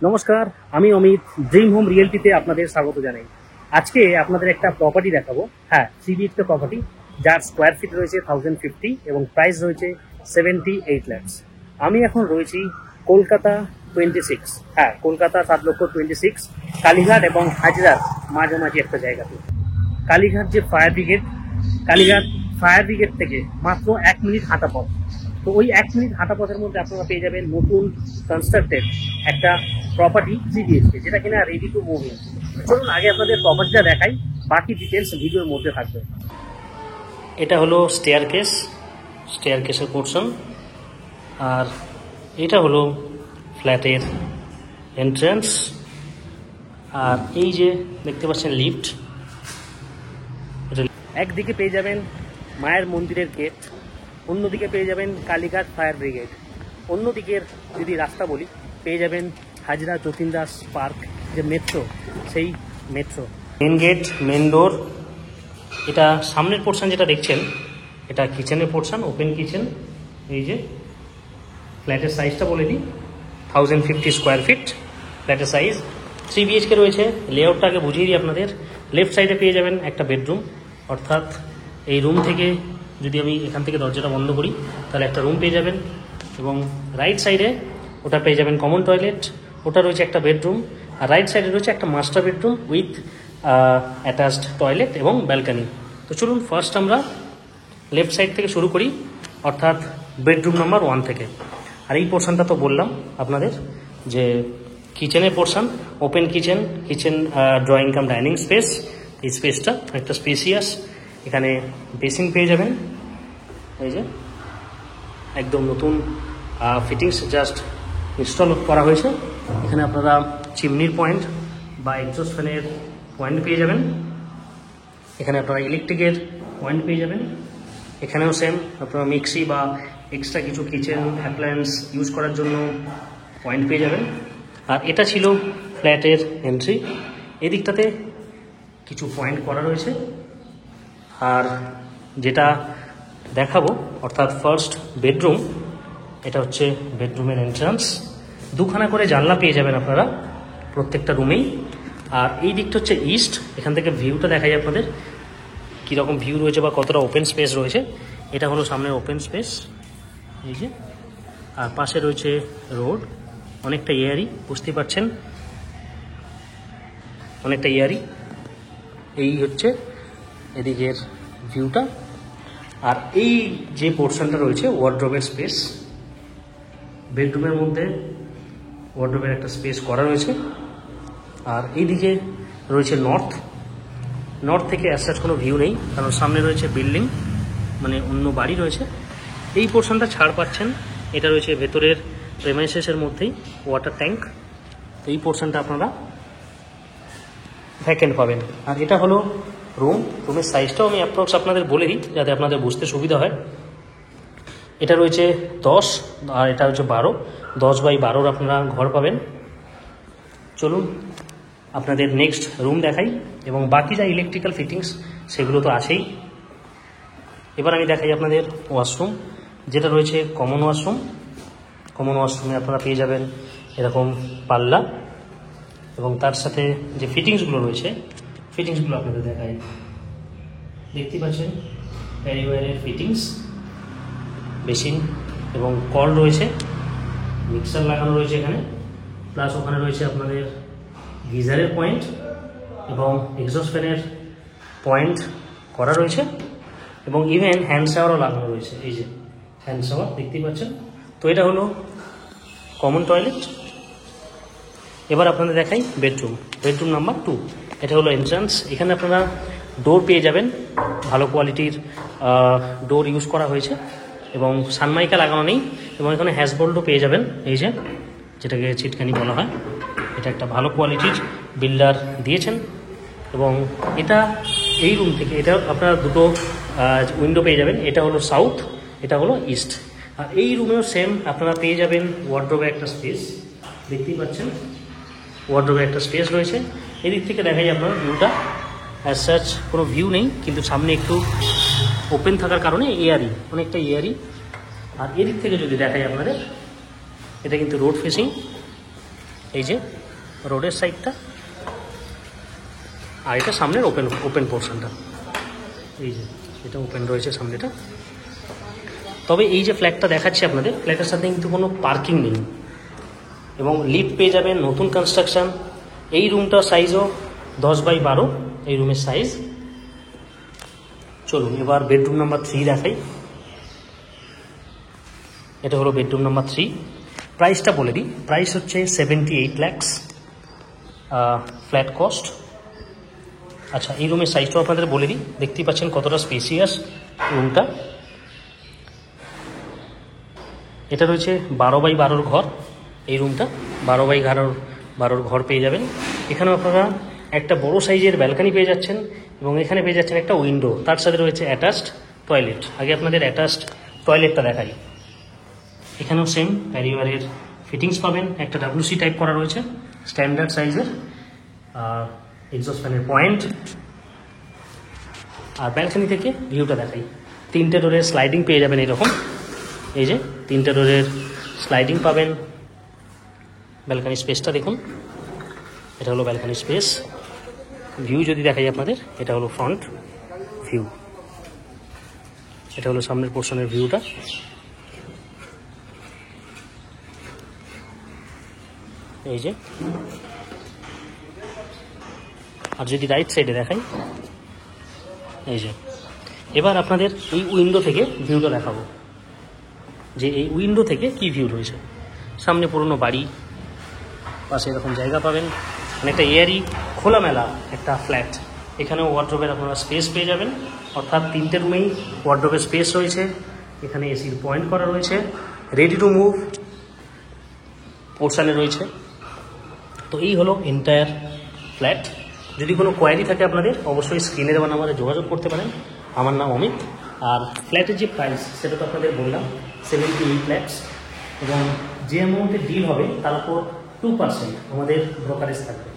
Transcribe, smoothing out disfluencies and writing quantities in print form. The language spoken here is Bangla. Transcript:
নমস্কার, আমি অমিত। ড্রিম হোম রিয়েলটিতে আপনাদের স্বাগত জানাই। আজকে আপনাদের একটা প্রপার্টি দেখাবো। হ্যাঁ, 3 BHK প্রপার্টি, যার স্কোয়ার ফিট রয়েছে 1050 এবং প্রাইস রয়েছে 78 lakhs। আমি এখন রয়েছি কলকাতা 26। হ্যাঁ, কলকাতা 7,26,000, কালীঘাট এবং হাজরার মাঝামাঝি একটা জায়গাতে। কালীঘাট যে fire brigade, Kalighat fire brigade থেকে মাত্র 1 মিনিট হাঁটা পথ। তো ওই 1 মিনিট হাঁটা পথের মধ্যে আপনারা পেয়ে যাবেন নতুন কনস্ট্রাক্টেড একটা প্রপার্টি 3 BHK, যেটা কিনা রেডি টু মুভ ইন। চলুন আগে আপনাদের প্রপার্টিটা দেখাই, বাকি ডিটেলস ভিডিওর মধ্যে থাকবে। এটা হলো স্টেয়ারকেসের পোর্শন, আর এটা হলো ফ্ল্যাটের এন্ট্রান্স। আর এই যে দেখতে পাচ্ছেন লিফট, একদিকে পেয়ে যাবেন মায়ের মন্দিরের গেট, অন্যদিকে পেয়ে যাবেন কালীঘাট ফায়ার ব্রিগেড। অন্যদিকের যদি রাস্তা বলি, পেয়ে যাবেন হাজরা যতীন দাস পার্ক, যে মেট্রো, সেই metro. Main gate, main door. এটা সামনের পোর্শন যেটা দেখছেন, এটা কিচেনের পোর্শন, ওপেন কিচেন। এই যে ফ্ল্যাটের সাইজটা বলে দিই, 1050 স্কোয়ার ফিট ফ্ল্যাটের সাইজ। 3 BHK রয়েছে। লেআউটটা আগে বুঝিয়ে দিই আপনাদের। লেফট সাইডে পেয়ে যাবেন একটা বেডরুম, অর্থাৎ এই রুম থেকে যদি আমি এখান থেকে দরজাটা বন্ধ করি তাহলে একটা রুম পেয়ে যাবেন। এবং রাইট সাইডে ওটা পেয়ে যাবেন কমন টয়লেট, ওটা রয়েছে একটা বেডরুম। আর রাইট সাইডে রয়েছে একটা master bedroom with attached toilet এবং ব্যালকানি। তো চলুন ফার্স্ট আমরা লেফট সাইড থেকে শুরু করি, অর্থাৎ বেডরুম নাম্বার 1 থেকে। আর এই পোর্শনটা তো বললাম আপনাদের যে কিচেনের portion, open kitchen, drawing cum dining space. এই স্পেসটা একটা স্পেসিয়াস। এখানে বেসিন পেয়ে যাবেন, এই যে একদম নতুন ফিটিংস জাস্ট ইনস্টল করা হয়েছে। এখানে আপনারা চিমনির পয়েন্ট বা এক্সস্ট ফ্যানের পয়েন্ট পেয়ে যাবেন। এখানে আপনারা ইলেকট্রিকের পয়েন্ট পেয়ে যাবেন। এখানেও সেম, আপনারা মিক্সি বা এক্সট্রা কিছু কিচেন অ্যাপ্লায়েন্স ইউজ করার জন্য পয়েন্ট পেয়ে যাবেন। আর এটা ছিল ফ্ল্যাটের এন্ট্রি। এদিকটাতে কিছু পয়েন্ট করা রয়েছে। আর যেটা দেখাবো, অর্থাৎ ফার্স্ট বেডরুম, এটা হচ্ছে বেডরুমের এন্ট্রান্স। দুখানা করে জানলা পেয়ে যাবেন আপনারা প্রত্যেকটা রুমেই। আর এই দিকটা হচ্ছে ইস্ট। এখান থেকে ভিউটা দেখাই আপনাদের, কীরকম ভিউ রয়েছে বা কতটা ওপেন স্পেস রয়েছে। এটা হলো সামনের ওপেন স্পেস, এই যে। আর পাশে রয়েছে রোড, অনেকটা এয়ারি, বুঝতেই পারছেন, অনেকটা এয়ারি। এই হচ্ছে এদিকের ভিউটা। আর এই যে পোর্শনটা রয়েছে ওয়ার্ড্রোবের স্পেস, বেডরুমের মধ্যে ওয়ার্ড্রোবের একটা স্পেস করা রয়েছে। আর এইদিকে রয়েছে নর্থ থেকে অ্যাজ কোনো ভিউ নেই, কারণ সামনে রয়েছে বিল্ডিং, মানে অন্য বাড়ি রয়েছে। এই পোর্শনটা ছাড় পাচ্ছেন, এটা রয়েছে ভেতরের প্রেমাইসেসের মধ্যেই ওয়াটার ট্যাঙ্ক। এই পোর্শনটা আপনারা ভ্যাকেন্ট পাবেন। আর এটা হলো রুমের সাইজটাও আমি অ্যাপ্রক্স আপনাদের বলে দিই যাতে আপনাদের বুঝতে সুবিধা হয়। এটা রয়েছে 10 আর এটা হচ্ছে 12, 10x12 আপনারা ঘর পাবেন। চলুন আপনাদের নেক্সট রুম দেখাই, এবং বাকি যা ইলেকট্রিক্যাল ফিটিংস সেগুলো তো আছেই। এবার আমি দেখাই আপনাদের ওয়াশরুম, যেটা রয়েছে কমন ওয়াশরুম। কমন ওয়াশরুমে আপনারা পেয়ে যাবেন এরকম পাল্লা, এবং তার সাথে যে ফিটিংসগুলো রয়েছে, ফিটিংসগুলো আপনাদের দেখাই। দেখতে পাচ্ছেন প্যারিওয়ারের ফিটিংস, বেসিন এবং কল রয়েছে, মিক্সার লাগানো রয়েছে এখানে, প্লাস ওখানে রয়েছে আপনাদের গিজারের পয়েন্ট এবং এক্সস্ট ফ্যানের পয়েন্ট করা রয়েছে, এবং ইভেন হ্যান্ড শাওয়ারও লাগানো রয়েছে। এই যে হ্যান্ড শাওয়ার দেখতেই পাচ্ছেন। তো এটা হলো কমন টয়লেট। এবার আপনাদের দেখাই বেডরুম নাম্বার 2। এটা হলো এন্ট্রান্স। এখানে আপনারা ডোর পেয়ে যাবেন, ভালো কোয়ালিটির ডোর ইউজ করা হয়েছে, এবং সানমাইকা লাগানো নেই, এবং এখানে হ্যাশবোল্টও পেয়ে যাবেন, এই যে যেটাকে চিটকানি বলা হয়। এটা একটা ভালো কোয়ালিটির বিল্ডার দিয়েছেন। এবং এটা এই রুম থেকে এটা আপনারা দুটো উইন্ডো পেয়ে যাবেন। এটা হলো সাউথ, এটা হলো ইস্ট। আর এই রুমেও সেম আপনারা পেয়ে যাবেন ওয়ার্ড্রোবে একটা স্পেস, দেখতেই পাচ্ছেন ওয়ার্ড্রোবে একটা স্পেস রয়েছে। এদিক থেকে দেখাই আপনার ভিউটা। অ্যাজ সাচ কোনো ভিউ নেই, কিন্তু সামনে একটু ওপেন থাকার কারণে এয়ারি, অনেকটা এয়ারি। আর এদিক থেকে যদি দেখাই আপনাদের, এটা কিন্তু রোড ফেসিং, এই যে রোডের সাইডটা, আর এটা সামনের ওপেন পোর্শনটা, এই যে এটা ওপেন রয়েছে সামনেটা। তবে এই যে ফ্ল্যাটটা দেখাচ্ছি আপনাদের, ফ্ল্যাটের সাথে কিন্তু কোনো পার্কিং নেই এবং লিফট পেয়ে যাবেন, নতুন কনস্ট্রাকশন। এই রুমটার সাইজও 10x12 এই রুমের সাইজ। চলুন এবার বেডরুম নাম্বার 3 দেখাই। এটা হলো বেডরুম নাম্বার 3। প্রাইসটা বলে দিই, প্রাইস হচ্ছে 78 lakhs ফ্ল্যাট কস্ট। আচ্ছা, এই রুমের সাইজটাও আপনাদের বলে দিই, দেখতেই পাচ্ছেন কতটা স্পেসিয়াস রুমটা। এটা রয়েছে 12x12 ঘর, এই রুমটা 12x12 ঘর পেয়ে যাবেন। এখানেও আপনারা একটা বড় সাইজের ব্যালকানি পেয়ে যাচ্ছেন এবং এখানে পেয়ে যাচ্ছেন একটা উইন্ডো, তার সাথে রয়েছে অ্যাটাচড টয়লেট। আগে আপনাদের অ্যাটাচড টয়লেটটা দেখাই। এখানেও সেম প্যারিওয়ারের ফিটিংস পাবেন, একটা WC টাইপ করা রয়েছে স্ট্যান্ডার্ড সাইজের, এক্সস্ট ফ্যানের পয়েন্ট। আর ব্যালকানি থেকে ভিউটা দেখাই, 3টে ডোরের স্লাইডিং পেয়ে যাবেন এরকম, এই যে 3টে ডোরের স্লাইডিং পাবেন। ব্যালকানি স্পেসটা দেখুন, এটা হলো ব্যালকানি স্পেস। ভিউ যদি দেখাই আপনাদের, এটা হলো ফ্রন্ট ভিউ, এটা হলো সামনের পোর্শনের ভিউটা। এই যে, আর যদি রাইট সাইডে দেখাই, এই যে এবার আপনাদের এই উইন্ডো থেকে ভিউটা দেখাবো, যে এই উইন্ডো থেকে কি ভিউ রয়েছে। সামনে পুরনো বাড়ি, পাশে এরকম জায়গা পাবেন, অনেকটা এয়ারি খোলামেলা একটা ফ্ল্যাট। এখানেও ওয়ার্ড্রোবের আপনারা স্পেস পেয়ে যাবেন, অর্থাৎ 3টে রুমেই ওয়ার্ড্রোবের স্পেস রয়েছে। এখানে এসির পয়েন্ট করা রয়েছে, রেডি টু মুভ পোর্শানে রয়েছে। তো এই হলো এন্টায়ার ফ্ল্যাট। যদি কোনো কোয়ারি থাকে আপনাদের, অবশ্যই স্ক্রিনে দেওয়া নাম্বারে যোগাযোগ করতে পারেন। আমার নাম অমিত। আর ফ্ল্যাটের যে প্রাইস সেটা তো আপনাদের বললাম, 78 lakhs, এবং যে অ্যামাউন্টের ডিল হবে তার উপর 2% আমাদের ব্রোকারেজ থাকবে।